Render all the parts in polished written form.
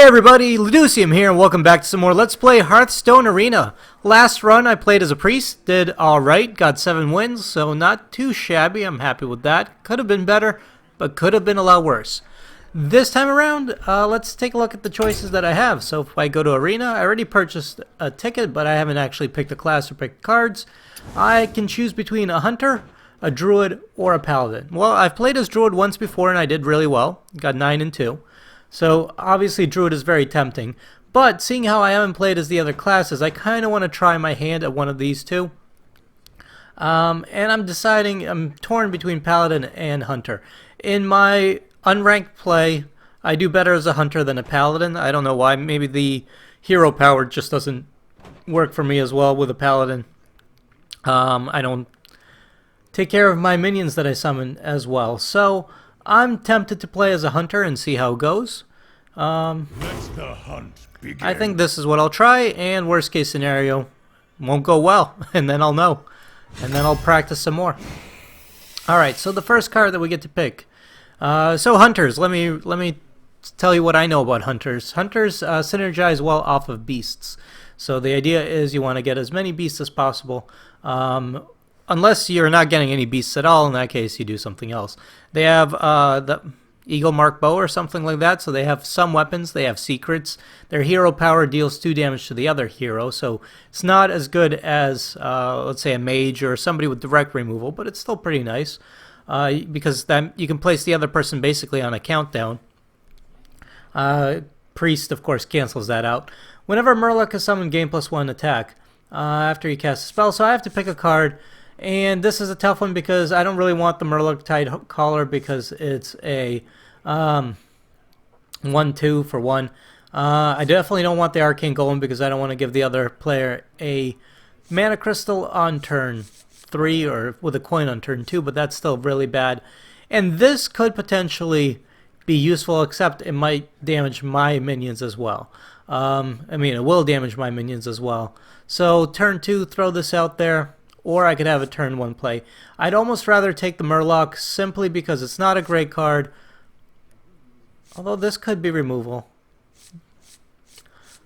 everybody, Luducium here, and welcome back to some more Let's Play Hearthstone Arena. Last run I played as a priest, did alright, got 7 wins, so not too shabby, I'm happy with that. Could have been better, but could have been a lot worse. This time around, let's take a look at the choices that I have. So if I go to Arena, I already purchased a ticket, but I haven't actually picked a class or picked cards. I can choose between a Hunter, a Druid, or a Paladin. Well, I've played as Druid once before and I did really well, got 9 and 2. So obviously Druid is very tempting, but seeing how I haven't played as the other classes, I kind of want to try my hand at one of these two. And I'm torn between Paladin and Hunter. In my unranked play, I do better as a Hunter than a Paladin. I don't know why. Maybe the hero power just doesn't work for me as well with a Paladin. I don't take care of my minions that I summon as well. So I'm tempted to play as a Hunter and see how it goes. Let the hunt begin. I think this is what I'll try, and worst case scenario, won't go well, and then I'll know. And then I'll practice some more. Alright, so the first card that we get to pick. So Hunters, let me tell you what I know about Hunters. Hunters synergize well off of beasts. So the idea is you want to get as many beasts as possible. Unless you're not getting any beasts at all, in that case you do something else. They have the Eagle Mark Bow or something like that, so they have some weapons, they have secrets. Their hero power deals 2 damage to the other hero, so it's not as good as, let's say, a mage or somebody with direct removal, but it's still pretty nice, because then you can place the other person basically on a countdown. Priest, of course, cancels that out. Whenever Murloc is summoned, gain +1 attack after you cast a spell, so I have to pick a card. And this is a tough one because I don't really want the Murloc Tide Caller because it's a 1-2 for 1. I definitely don't want the Arcane Golem because I don't want to give the other player a Mana Crystal on turn 3 or with a coin on turn 2, but that's still really bad. And this could potentially be useful, except it might damage my minions as well. It will damage my minions as well. So turn 2, throw this out there. Or I could have a turn 1 play. I'd almost rather take the Murloc simply because it's not a great card. Although this could be removal.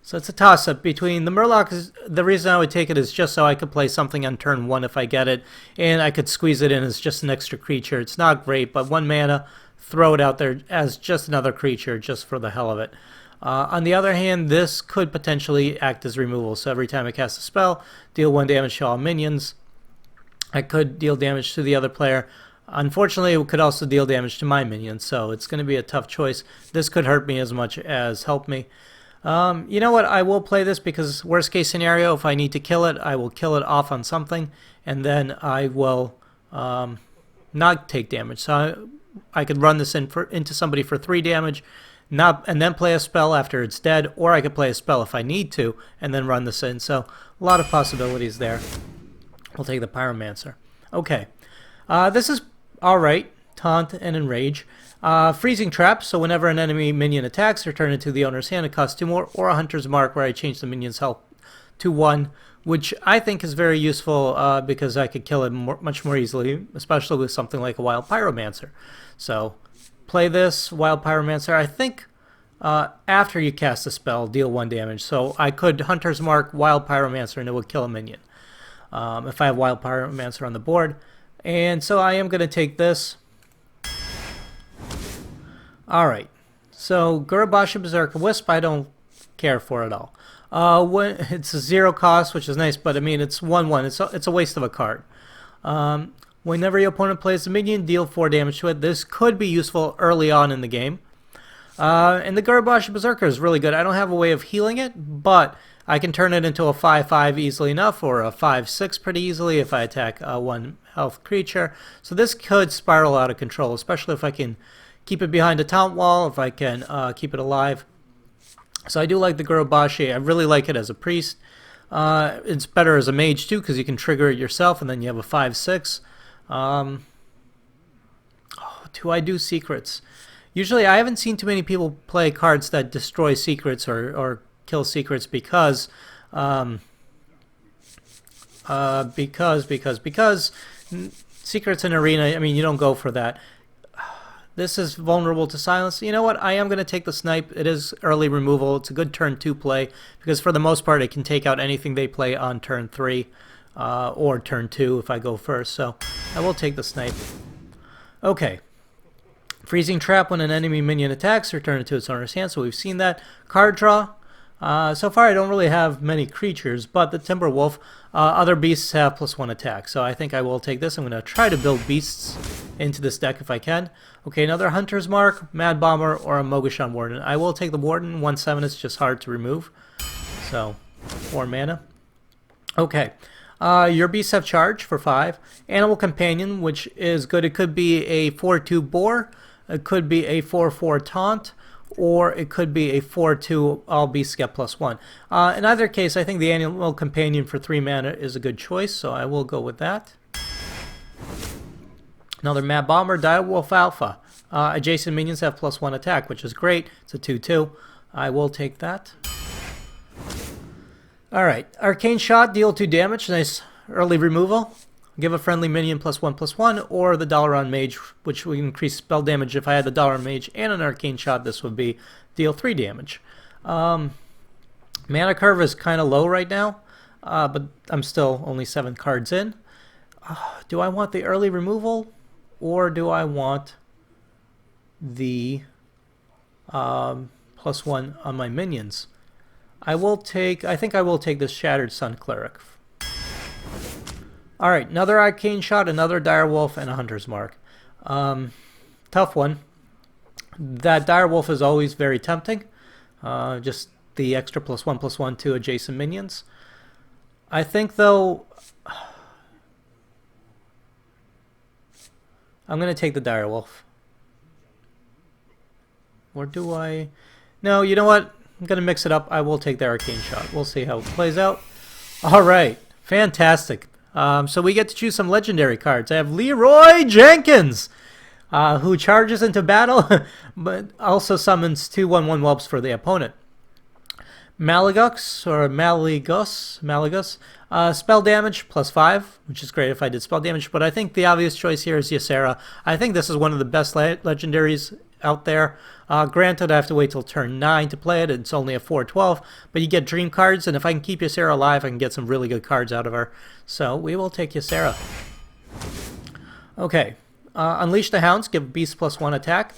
So it's a toss-up between the Murloc. The reason I would take it is just so I could play something on turn 1 if I get it. And I could squeeze it in as just an extra creature. It's not great, but 1 mana, throw it out there as just another creature just for the hell of it. On the other hand, this could potentially act as removal. So every time I cast a spell, deal 1 damage to all minions. I could deal damage to the other player. Unfortunately, it could also deal damage to my minions, so it's going to be a tough choice. This could hurt me as much as help me. You know what? I will play this because worst case scenario, if I need to kill it, I will kill it off on something, and then I will not take damage. So I could run this into somebody for 3 damage, and then play a spell after it's dead, or I could play a spell if I need to, and then run this in. So a lot of possibilities there. We'll take the Pyromancer. Okay. This is alright. Taunt and Enrage. Freezing Trap, so whenever an enemy minion attacks, return it to the owner's hand. It costs 2 more, or a Hunter's Mark where I change the minion's health to 1, which I think is very useful because I could kill it much more easily, especially with something like a Wild Pyromancer. So, play this, Wild Pyromancer. I think after you cast a spell, deal 1 damage. So I could Hunter's Mark, Wild Pyromancer, and it would kill a minion. If I have Wild Pyromancer on the board. And so I am going to take this. Alright. So Gurabashi Berserker Wisp I don't care for at all. It's a 0 cost, which is nice, but I mean it's 1-1. It's a waste of a card. Whenever your opponent plays a minion, deal 4 damage to it. This could be useful early on in the game. And the Gurabashi Berserker is really good. I don't have a way of healing it, but I can turn it into a 5-5 easily enough, or a 5-6 pretty easily if I attack a 1 health creature. So this could spiral out of control, especially if I can keep it behind a taunt wall, if I can keep it alive. So I do like the Gurabashi. I really like it as a priest. It's better as a mage too, because you can trigger it yourself, and then you have a 5-6. Do I do secrets? Usually I haven't seen too many people play cards that destroy secrets or kill secrets because secrets in Arena, I mean, you don't go for that. This is vulnerable to silence. You know what? I am going to take the snipe. It is early removal. It's a good turn 2 play because for the most part it can take out anything they play on turn 3 or turn 2 if I go first. So I will take the snipe. Okay. Freezing trap when an enemy minion attacks, return it to its owner's hand. So we've seen that. Card draw. So far I don't really have many creatures, but the Timberwolf, other beasts have +1 attack. So I think I will take this. I'm going to try to build beasts into this deck if I can. Okay, another Hunter's Mark, Mad Bomber, or a Mogashan Warden. I will take the Warden. 1/7 is just hard to remove. So 4 mana. Okay. Your beasts have charge for 5. Animal Companion, which is good. It could be a 4/2 Boar. It could be a 4/4 Taunt. Or it could be a 4/2 all beasts get +1. In either case, I think the Animal Companion for 3 mana is a good choice, so I will go with that. Another Mad Bomber, Direwolf Alpha. Adjacent minions have +1 attack, which is great. It's a 2/2. I will take that. Alright, Arcane Shot, deal 2 damage. Nice early removal. Give a friendly minion +1/+1, or the Dalaran Mage, which would increase spell damage. If I had the Dalaran Mage and an Arcane Shot, this would be deal 3 damage. Mana curve is kind of low right now, but I'm still only 7 cards in. Do I want the early removal, or do I want the +1 on my minions? I think I will take this Shattered Sun Cleric. Alright, another Arcane Shot, another Direwolf, and a Hunter's Mark. Tough one. That Direwolf is always very tempting. Just the extra +1/+1 to adjacent minions. I think, though, I'm going to take the Direwolf. Or do I? No, you know what? I'm going to mix it up. I will take the Arcane Shot. We'll see how it plays out. Alright, fantastic. So we get to choose some legendary cards. I have Leroy Jenkins, who charges into battle, but also summons 2 1/1 whelps for the opponent. Malagux, or Malagus, spell damage +5, which is great if I did spell damage, but I think the obvious choice here is Ysera. I think this is one of the best legendaries out there. Granted, I have to wait till turn 9 to play it. It's only a 4/12, but you get dream cards, and if I can keep Ysera alive, I can get some really good cards out of her. So we will take Ysera. Okay. Unleash the Hounds, give beast +1 attack.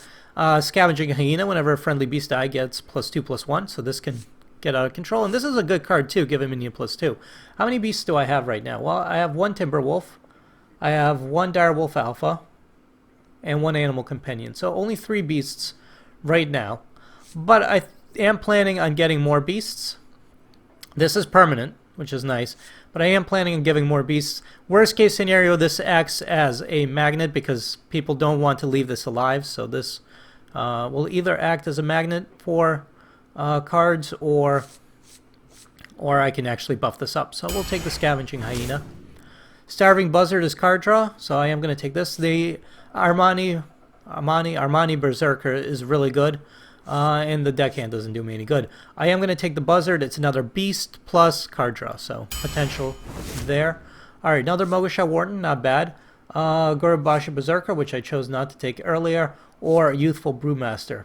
Scavenging Hyena, whenever a friendly beast die, gets +2/+1, so this can get out of control. And this is a good card too, give a minion +2. How many beasts do I have right now? Well, I have 1 Timberwolf, I have 1 Direwolf Alpha, and 1 Animal Companion. So only 3 beasts right now. But I am planning on getting more beasts. This is permanent, which is nice. But I am planning on giving more beasts. Worst case scenario, this acts as a magnet because people don't want to leave this alive. So this will either act as a magnet for cards, or I can actually buff this up. So we'll take the Scavenging Hyena. Starving Buzzard is card draw, so I am going to take this. The Armani Berserker is really good, and the deckhand doesn't do me any good. I am going to take the Buzzard. It's another beast plus card draw, so potential there. Alright, another Mogasha Warden, not bad. Gorobashi Berserker, which I chose not to take earlier, or Youthful Brewmaster.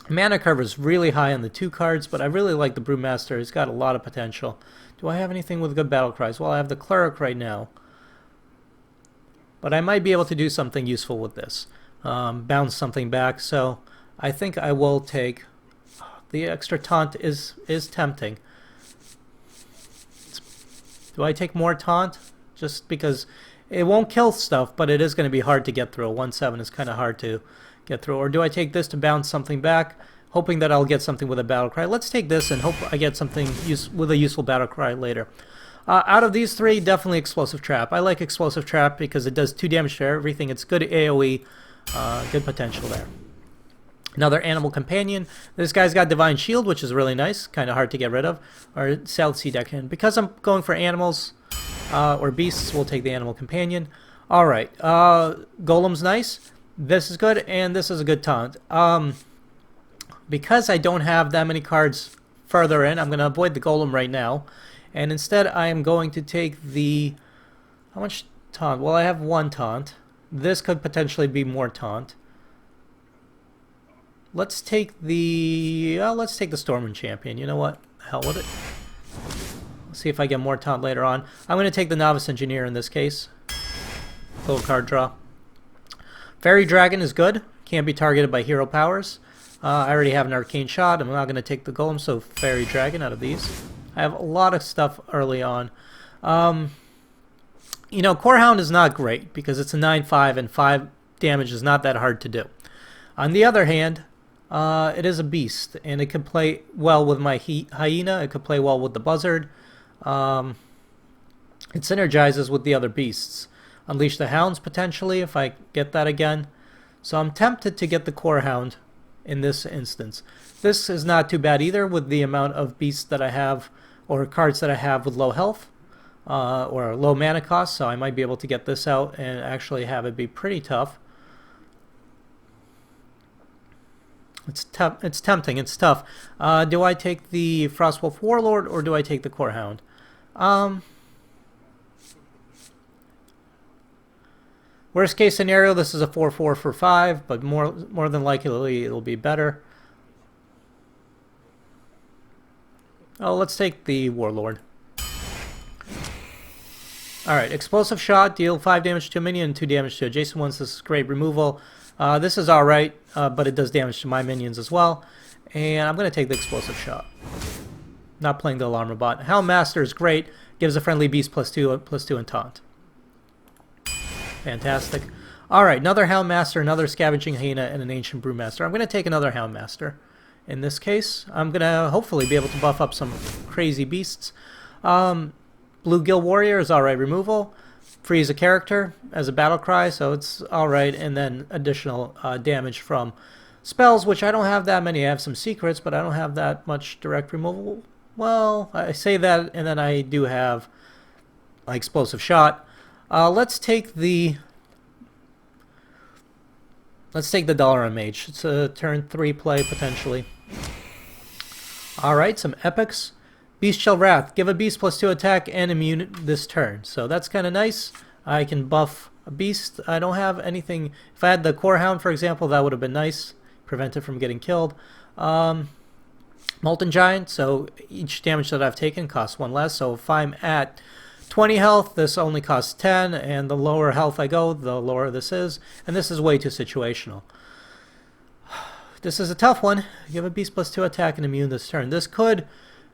Mana curve is really high on the 2 cards, but I really like the Brewmaster. He's got a lot of potential. Do I have anything with good battle cries? Well, I have the Cleric right now. But I might be able to do something useful with this. Bounce something back, so I think I will take... The extra taunt is tempting. Do I take more taunt? Just because it won't kill stuff, but it is going to be hard to get through. 1/7 is kind of hard to get through. Or do I take this to bounce something back, hoping that I'll get something with a battle cry? Let's take this and hope I get something with a useful battle cry later. Out of these 3, definitely Explosive Trap. I like Explosive Trap because it does 2 damage to everything. It's good AoE, good potential there. Another Animal Companion. This guy's got Divine Shield, which is really nice, kind of hard to get rid of. Or South Sea Deckhand. Because I'm going for animals or beasts, we'll take the Animal Companion. Alright, Golem's nice. This is good, and this is a good taunt. Because I don't have that many cards further in, I'm going to avoid the Golem right now. And instead, I am going to take the... How much taunt? Well, I have 1 taunt. This could potentially be more taunt. Let's take the Stormwind Champion. You know what? Hell with it. Let's see if I get more taunt later on. I'm going to take the Novice Engineer in this case. Little card draw. Fairy Dragon is good. Can't be targeted by hero powers. I already have an Arcane Shot. I'm not going to take the Golem, so Fairy Dragon out of these. I have a lot of stuff early on. You know, Core Hound is not great because it's a 9/5 and 5 damage is not that hard to do. On the other hand, it is a beast, and it can play well with my Hyena. It could play well with the Buzzard. It synergizes with the other beasts. Unleash the Hounds potentially if I get that again. So I'm tempted to get the Core Hound in this instance. This is not too bad either with the amount of beasts that I have or cards that I have with low health or low mana cost. So I might be able to get this out and actually have it be pretty tough. It's tough. It's tempting. It's tough. Do I take the Frostwolf Warlord or do I take the Core Hound? Worst case scenario, this is a 4/4 for 5, but more than likely it'll be better. Oh, let's take the Warlord. Alright, Explosive Shot, deal 5 damage to a minion and 2 damage to adjacent ones. This is great removal. This is alright, but it does damage to my minions as well. And I'm going to take the Explosive Shot. Not playing the Alarm Robot. Hound Master is great. Gives a friendly beast +2 and taunt. Fantastic. Alright, another Hound Master, another Scavenging Hyena, and an Ancient Brewmaster. I'm going to take another Hound Master. In this case, I'm going to hopefully be able to buff up some crazy beasts. Bluegill Warrior is alright removal. Freeze a character as a battle cry, so it's alright. And then additional damage from spells, which I don't have that many. I have some secrets, but I don't have that much direct removal. Well, I say that, and then I do have Explosive Shot. Let's take the Dalaran Mage. It's a turn 3 play potentially. Alright, some epics. Bestial Wrath. Give a beast +2 attack and immune this turn. So that's kind of nice. I can buff a beast. I don't have anything. If I had the Core Hound, for example, that would have been nice. Prevent it from getting killed. Molten Giant. So each damage that I've taken costs 1 less. So if I'm at 20 health, this only costs 10, and the lower health I go, the lower this is, and this is way too situational. This is a tough one. Give a beast +2 attack and immune this turn. This could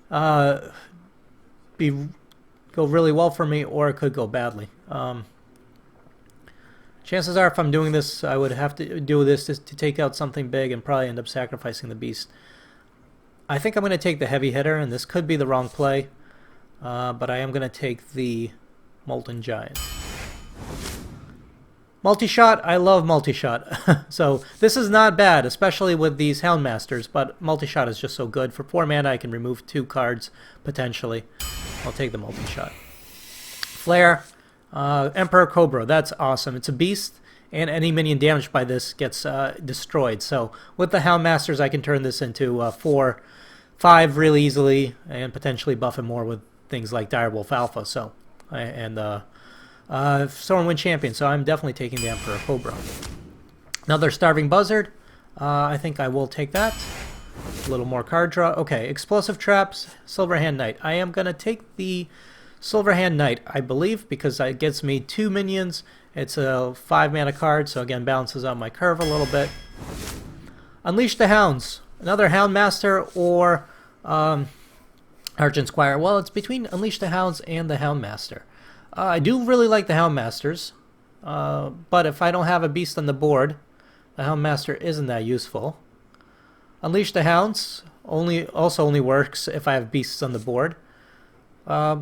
go really well for me, or it could go badly. Chances are, if I'm doing this, I would have to do this to take out something big and probably end up sacrificing the beast. I think I'm going to take the heavy hitter, and this could be the wrong play. But I am going to take the Molten Giant. Multi-shot, I love multi-shot. So this is not bad, especially with these Hound Masters, but multi-shot is just so good. For 4 mana, I can remove 2 cards, potentially. I'll take the multi-shot. Flare, Emperor Cobra, that's awesome. It's a beast, and any minion damaged by this gets destroyed. So with the Hound Masters, I can turn this into 4/5 really easily, and potentially buff it more with things like Direwolf Alpha, so and Stormwind Champion. So I'm definitely taking the Emperor Cobra. Another Starving Buzzard. I think I will take that. A little more card draw. Okay, Explosive Traps, Silverhand Knight. I am gonna take the Silverhand Knight, I believe, because it gets me 2 minions. It's a 5 mana card, so again balances out my curve a little bit. Unleash the Hounds. Another Hound Master or Argent Squire. Well, it's between Unleash the Hounds and the Hound Master. I do really like the Hound Masters, but if I don't have a beast on the board, the Hound Master isn't that useful. Unleash the Hounds also only works if I have beasts on the board. I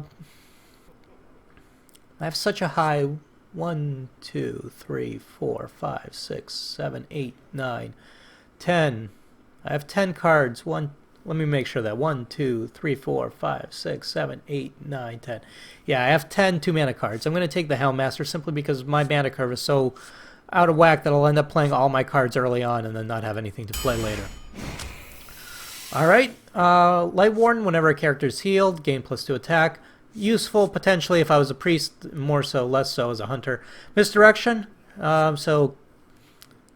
have such a high 1, 2, 3, 4, 5, 6, 7, 8, 9, 10. I have 10 cards. Let me make sure that 1, 2, 3, 4, 5, 6, 7, 8, 9, 10. Yeah, I have 10 2-mana cards. I'm going to take the Hound Master simply because my mana curve is so out of whack that I'll end up playing all my cards early on and then not have anything to play later. Alright, Light Warden, whenever a character is healed, gain +2 attack. Useful potentially if I was a priest, more so, less so as a hunter. Misdirection, so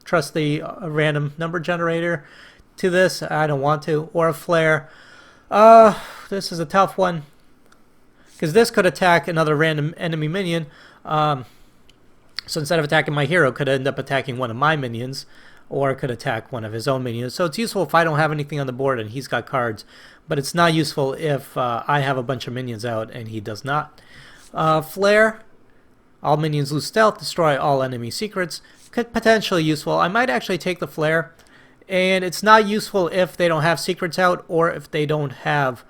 trust the random number generator to this. I don't want to. Or a flare. This is a tough one. Because this could attack another random enemy minion. So instead of attacking my hero, it could end up attacking one of my minions. Or it could attack one of his own minions. So it's useful if I don't have anything on the board and he's got cards. But it's not useful if I have a bunch of minions out and he does not. Flare. All minions lose stealth. Destroy all enemy secrets. Could potentially useful. I might actually take the flare. And it's not useful if they don't have secrets out or if they don't have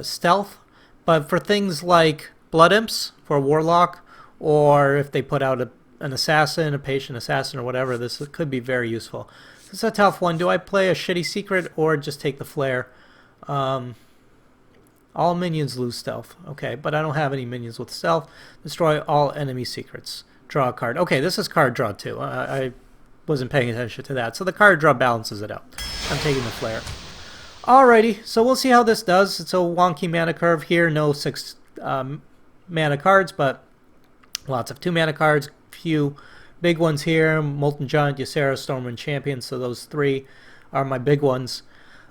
stealth. But for things like Blood Imps for Warlock, or if they put out an assassin, a patient assassin, or whatever, this could be very useful. This is a tough one. Do I play a shitty secret or just take the flare? All minions lose stealth. Okay, but I don't have any minions with stealth. Destroy all enemy secrets. Draw a card. Okay, this is card draw too. I wasn't paying attention to that. So the card draw balances it out. I'm taking the flare. Alrighty, so we'll see how this does. It's a wonky mana curve here. No 6 mana cards, but lots of 2 mana cards. Few big ones here. Molten Giant, Ysera, Stormwind Champion. So those 3 are my big ones.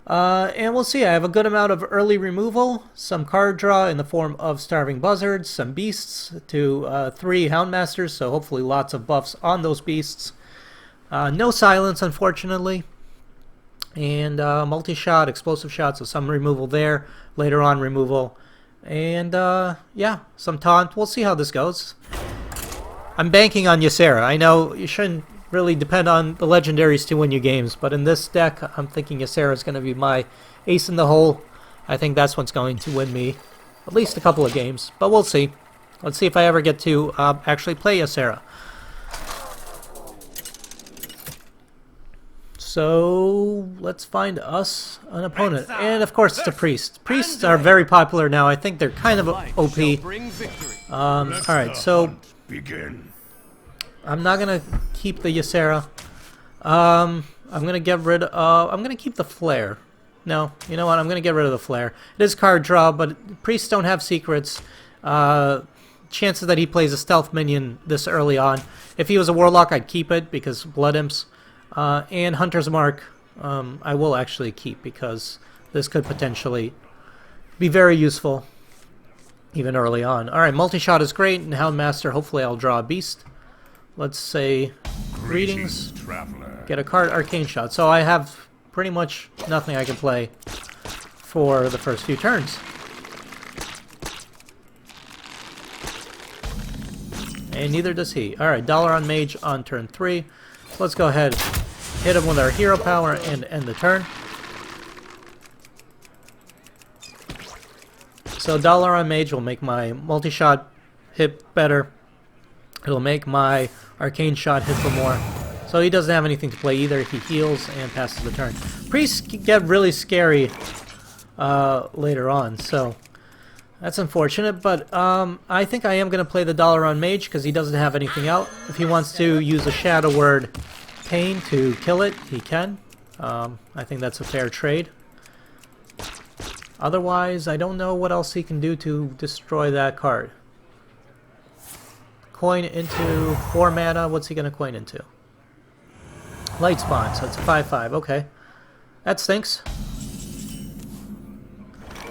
And we'll see. I have a good amount of early removal. Some card draw in the form of Starving Buzzards. Some beasts to 3 Houndmasters. So hopefully lots of buffs on those beasts. No silence, unfortunately. And multi-shot, explosive shot, so some removal there. Later on removal. And yeah, some taunt. We'll see how this goes. I'm banking on Ysera. I know you shouldn't really depend on the legendaries to win you games, but in this deck, I'm thinking Ysera is going to be my ace in the hole. I think that's what's going to win me at least a couple of games, but we'll see. Let's see if I ever get to actually play Ysera. So let's find us an opponent. And of course it's a priest. Priests are very popular now. I think they're kind of OP. Alright, so I'm not gonna keep the Ysera. I'm gonna get rid of I'm gonna keep the flare. No, you know what, I'm gonna get rid of the flare. It is card draw, but priests don't have secrets. Chances that he plays a stealth minion this early on. If he was a warlock, I'd keep it because Blood Imps. And Hunter's Mark, I will actually keep because this could potentially be very useful even early on. Alright, multi-shot is great, and Houndmaster, hopefully I'll draw a beast. Let's say Greetings, traveler. Get a card, Arcane Shot. So I have pretty much nothing I can play for the first few turns. And neither does he. Alright, dollar on Mage on turn 3. So let's go ahead, hit him with our hero power, and end the turn. So dollar on Mage will make my multi-shot hit better. It'll make my Arcane Shot hit for more. So he doesn't have anything to play either. He heals and passes the turn. Priests get really scary later on, so that's unfortunate. But I think I am going to play the dollar on Mage because he doesn't have anything out. If he wants to use a Shadow Word Pain to kill it, he can. I think that's a fair trade. Otherwise, I don't know what else he can do to destroy that card. Coin into 4 mana. What's he going to coin into? Light Spawn, so it's a 5/5. Okay. That stinks.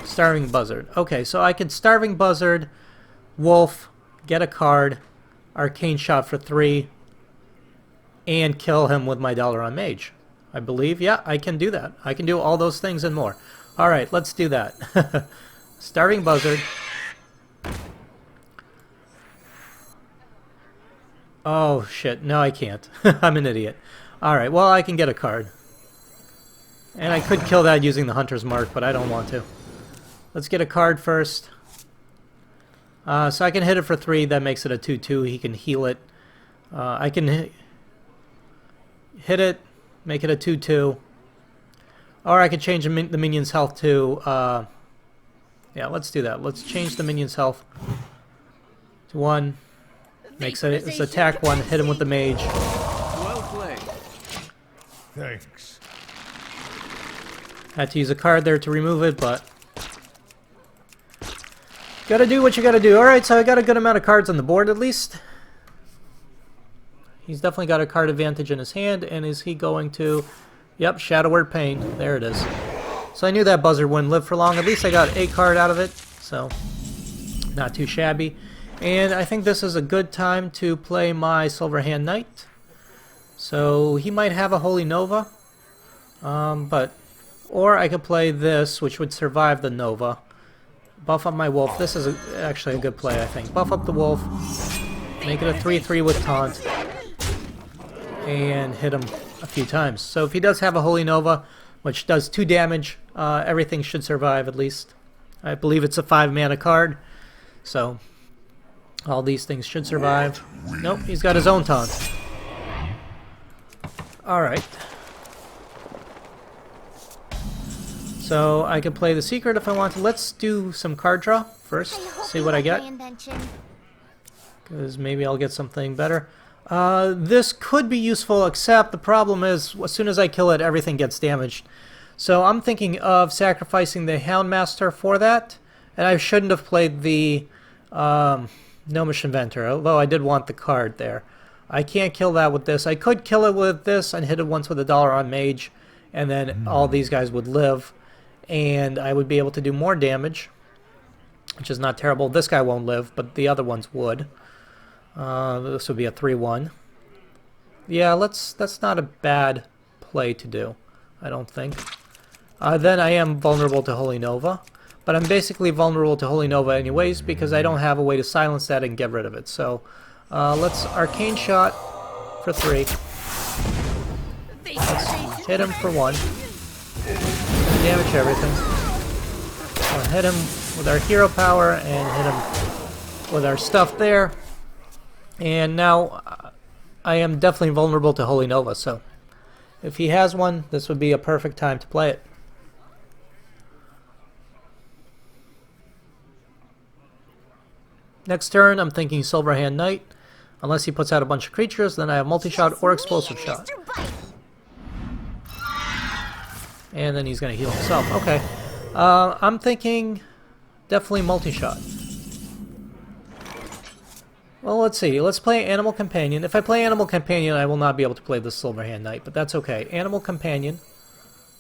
Starving Buzzard. Okay, so I can Starving Buzzard, Wolf, get a card, Arcane Shot for 3, and kill him with my dollar on Mage. I believe, yeah, I can do that. I can do all those things and more. Alright, let's do that. Starving Buzzard. Oh, shit. No, I can't. I'm an idiot. Alright, well, I can get a card. And I could kill that using the Hunter's Mark, but I don't want to. Let's get a card first. So I can hit it for 3. That makes it a 2/2. He can heal it. I can hit it, make it a 2/2. Or I could change the minion's health to... yeah, let's do that. Let's change the minion's health to 1. Makes it it's attack 1. Hit him with the Mage. Well played. Thanks. Had to use a card there to remove it, but... Gotta do what you gotta do. Alright, so I got a good amount of cards on the board at least. He's definitely got a card advantage in his hand, and is he going to... Yep, Shadow Word Pain. There it is. So I knew that buzzer wouldn't live for long. At least I got a card out of it, so not too shabby. And I think this is a good time to play my Silverhand Knight. So he might have a Holy Nova, or I could play this, which would survive the Nova. Buff up my Wolf. This is actually a good play, I think. Buff up the Wolf, make it a 3/3 with Taunt, and hit him a few times. So if he does have a Holy Nova, which does 2 damage, everything should survive at least. I believe it's a 5 mana card, so all these things should survive. Nope, he's got his own Taunt. Alright. So I can play the Secret if I want to. Let's do some card draw first, see what I get. Because maybe I'll get something better. This could be useful, except the problem is as soon as I kill it, everything gets damaged. So I'm thinking of sacrificing the Houndmaster for that. And I shouldn't have played the Gnomish Inventor, although I did want the card there. I can't kill that with this. I could kill it with this and hit it once with $1 on Mage, and then all these guys would live. And I would be able to do more damage, which is not terrible. This guy won't live, but the other ones would. This would be a 3/1. Yeah, that's not a bad play to do, I don't think. Then I am vulnerable to Holy Nova, but I'm basically vulnerable to Holy Nova anyways because I don't have a way to silence that and get rid of it. So let's Arcane Shot for 3. Let's hit him for 1. Damage everything. We'll hit him with our hero power and hit him with our stuff there. And now I am definitely vulnerable to Holy Nova, so if he has one, this would be a perfect time to play it. Next turn, I'm thinking Silverhand Knight. Unless he puts out a bunch of creatures, then I have Multi-Shot or Explosive Shot. And then he's going to heal himself. Okay. I'm thinking definitely Multi-Shot. Well, let's see. Let's play Animal Companion. If I play Animal Companion, I will not be able to play the Silverhand Knight, but that's okay. Animal Companion.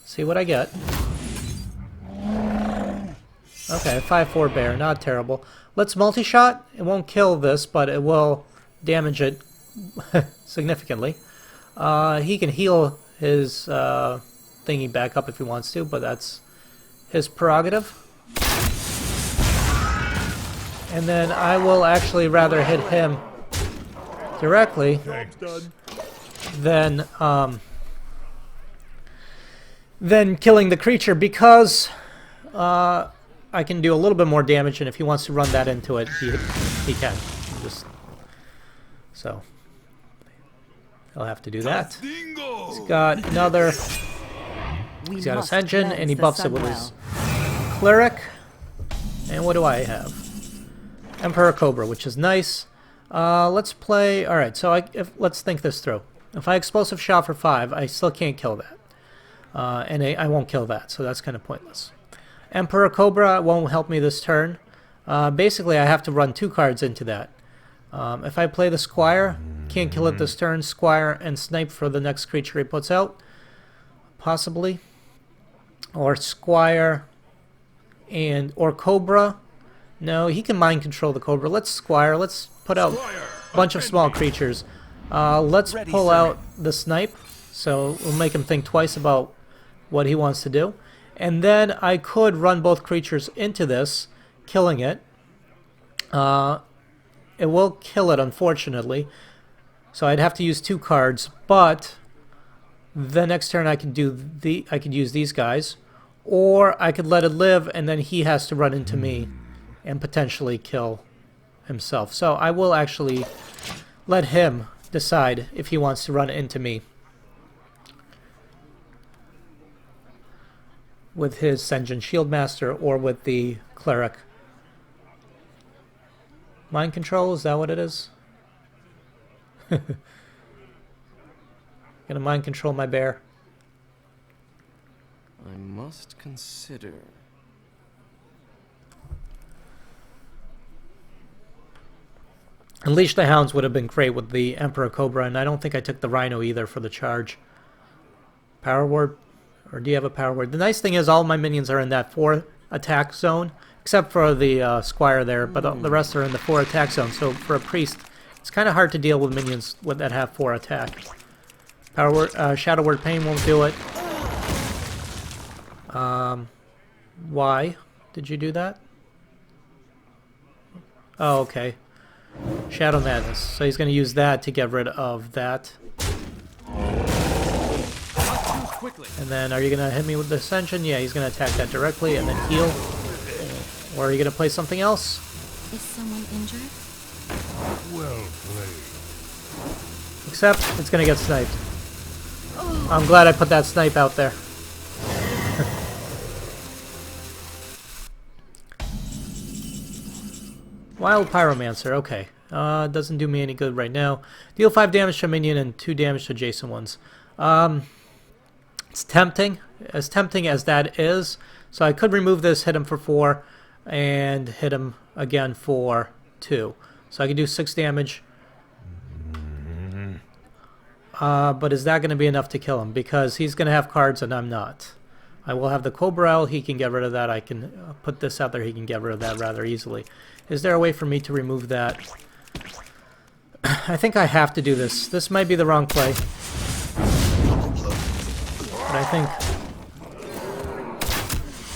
See what I get. Okay, 5/4 bear. Not terrible. Let's Multi-Shot. It won't kill this, but it will damage it significantly. He can heal his thingy back up if he wants to, but that's his prerogative. And then I will actually rather hit him directly than killing the creature, because I can do a little bit more damage, and if he wants to run that into it, he can. So he'll have to do that. He's got another. He's got Ascension, and he buffs it with his Cleric. And what do I have? Emperor Cobra, which is nice. Let's play... Alright, so let's think this through. If I Explosive Shot for 5, I still can't kill that. And I won't kill that, so that's kind of pointless. Emperor Cobra won't help me this turn. Basically, I have to run 2 cards into that. If I play the Squire, can't kill it this turn. Squire and Snipe for the next creature he puts out. Possibly. Or Squire or Cobra. No, he can mind control the Cobra. Let's Squire. Let's put out a bunch of small creatures. Let's pull out the Snipe. So we'll make him think twice about what he wants to do. And then I could run both creatures into this, killing it. It will kill it, unfortunately. So I'd have to use 2 cards, but the next turn I could use these guys, or I could let it live, and then he has to run into me and potentially kill himself. So I will actually let him decide if he wants to run into me with his Sen'jin Shieldmaster or with the Cleric. Mind control, is that what it is? Gonna mind control my bear. I must consider. Unleash the Hounds would have been great with the Emperor Cobra, and I don't think I took the Rhino either for the charge. Power Word, or do you have a Power Word? The nice thing is all my minions are in that 4 attack zone, except for the Squire there, but the rest are in the 4 attack zone, so for a Priest, it's kind of hard to deal with minions that have 4 attack. Power Word, Shadow Word Pain won't do it. Why did you do that? Oh, okay. Shadow Madness. So he's going to use that to get rid of that. And then are you going to hit me with the Ascension? Yeah, he's going to attack that directly and then heal. Or are you going to play something else? Is someone injured? Well played. Except it's going to get sniped. I'm glad I put that snipe out there. Wild Pyromancer, okay. Doesn't do me any good right now. Deal 5 damage to a minion and 2 damage to adjacent ones. It's tempting, as that is. So I could remove this, hit him for 4, and hit him again for 2. So I could do 6 damage. But is that going to be enough to kill him? Because he's going to have cards and I'm not. I will have the Cobra, he can get rid of that. I can put this out there, he can get rid of that rather easily. Is there a way for me to remove that? I think I have to do this. This might be the wrong play. But I think...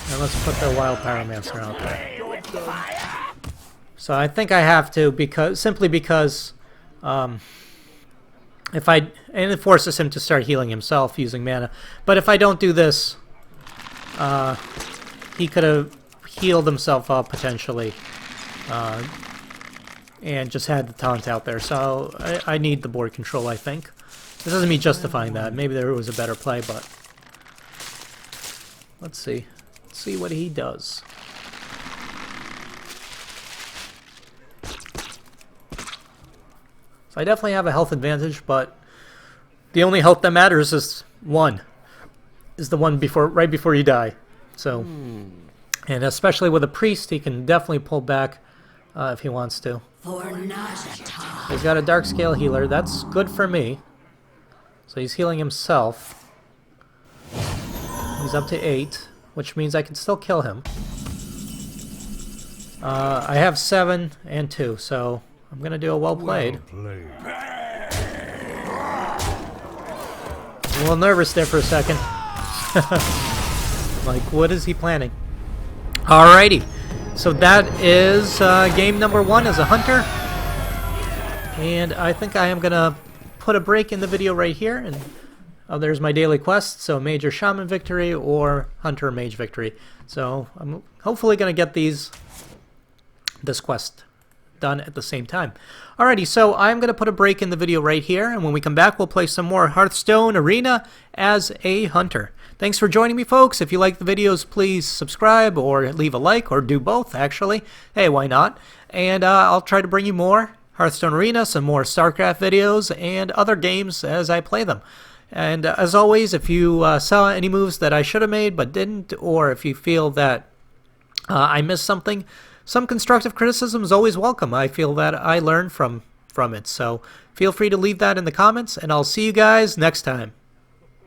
Now let's put the Wild Pyromancer out there. So I think I have to, simply because... if I... And it forces him to start healing himself using mana. But if I don't do this... he could have healed himself up potentially and just had the taunt out there. So I need the board control, I think. This isn't me justifying that. Maybe there was a better play, but let's see. Let's see what he does. So I definitely have a health advantage, but the only health that matters is 1. Is the one right before you die. So, and especially with a Priest, he can definitely pull back if he wants to. He's got a Dark Scale Healer. That's good for me. So he's healing himself. He's up to 8, which means I can still kill him. I have 7 and 2, so I'm going to do a well played. Well played. A little nervous there for a second. Like, what is he planning? Alrighty, so that is game number 1 as a hunter, and I think I am gonna put a break in the video right here. And there's my daily quest, so Major Shaman victory or Hunter Mage victory. So I'm hopefully gonna get this quest done at the same time. Alrighty, so I'm going to put a break in the video right here, and when we come back we'll play some more Hearthstone Arena as a hunter. Thanks for joining me, folks. If you like the videos, please subscribe or leave a like, or do both, actually. Hey, why not? And I'll try to bring you more Hearthstone Arena, some more StarCraft videos, and other games as I play them. And as always, if you saw any moves that I should have made but didn't, or if you feel that I missed something, some constructive criticism is always welcome. I feel that I learn from it. So feel free to leave that in the comments, and I'll see you guys next time.